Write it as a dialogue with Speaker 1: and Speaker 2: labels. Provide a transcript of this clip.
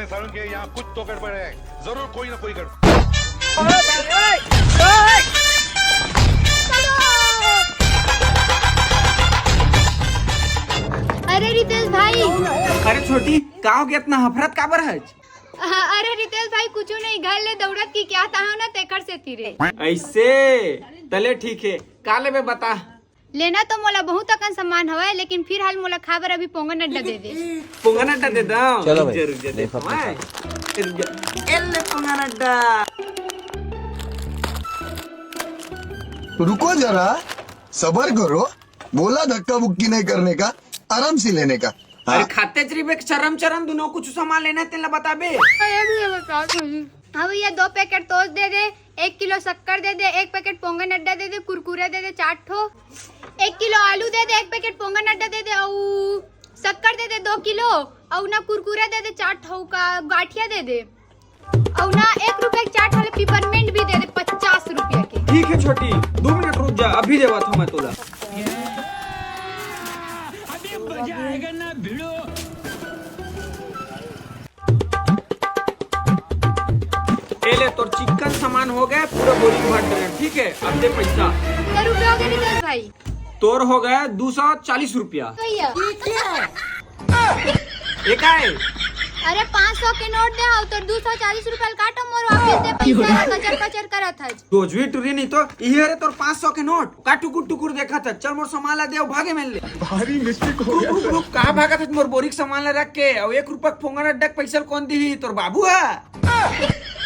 Speaker 1: सारुण के यहाँ कुछ तो गड़बड़ है, जरूर कोई ना कोई गड़बड़।
Speaker 2: अरे रितेश भाई,
Speaker 3: अरे छोटी का हो गया इतना हफरत काबर है?
Speaker 2: अरे रितेश भाई कुछ नहीं, घर ले दौड़त की क्या था ना तेकर से तीरे
Speaker 3: ऐसे तले ठीक है, का लेबे बता।
Speaker 2: लेना तो मोला बहुत अकन सामान हवा, लेकिन फिर हाल मोला खाबर अभी पोंगन अड्डा दे दे।
Speaker 3: पोंगन अड्डा दे दो।
Speaker 4: चलो भाई,
Speaker 3: रुक जा देखो मैं एल्ले पोंगन अड्डा।
Speaker 5: रुको जरा, सबर करो। बोला धक्का बुक्की नहीं करने का, आराम से लेने का।
Speaker 3: अरे खाते चरीबे चरम चरम दोनों कुछ सामान लेना है तेला बता बे।
Speaker 2: हाँ भैया 2 पैकेट टोस्ट दे दे, 1 किलो शक्कर दे दे, 1 पैकेट पोंगन अड्डा दे दे, कुरकुरे दे दे 4 ठो, 1 किलो आलू दे दे, 1 पैकेट पोंगन अड्डा दे दे, और शक्कर दे दे 2 किलो, और ना कुरकुरे दे दे 4 ठो का गाठिया दे दे, और ना 1 रुपए 4 वाले पिपरमेंट भी दे दे 50 रुपया के।
Speaker 3: ठीक है छोटी, 2 मिनट रुक जा, अभी देवा था मैं तोला। ले तोर चिकन सामान हो गया, पूरा बोरी भर दे, ठीक है। अब दे पैसा।
Speaker 2: कितने रुपए हो गए रितेश भाई?
Speaker 3: तोर हो गया 240 रुपया।
Speaker 2: भैया
Speaker 3: एक आए।
Speaker 2: अरे 500 के नोट दे, और तो 240 रुपए काटो मोर वापस दे पैसा, कचर कचर करत है।
Speaker 3: दोजवी टुरी नहीं तो ये रे तोर 500 के नोट का टुकुर टुकुर देखा था। चल मोर सामान ला दे और भागे मिल ले।
Speaker 5: भारी मिस्टेक हो गया।
Speaker 3: रुक कहाँ भागा था मोर बोरी के सामान ला रख के, और 1 रुपया फोंगन अड्डा पैसा कौन दी? तोर बाबू है।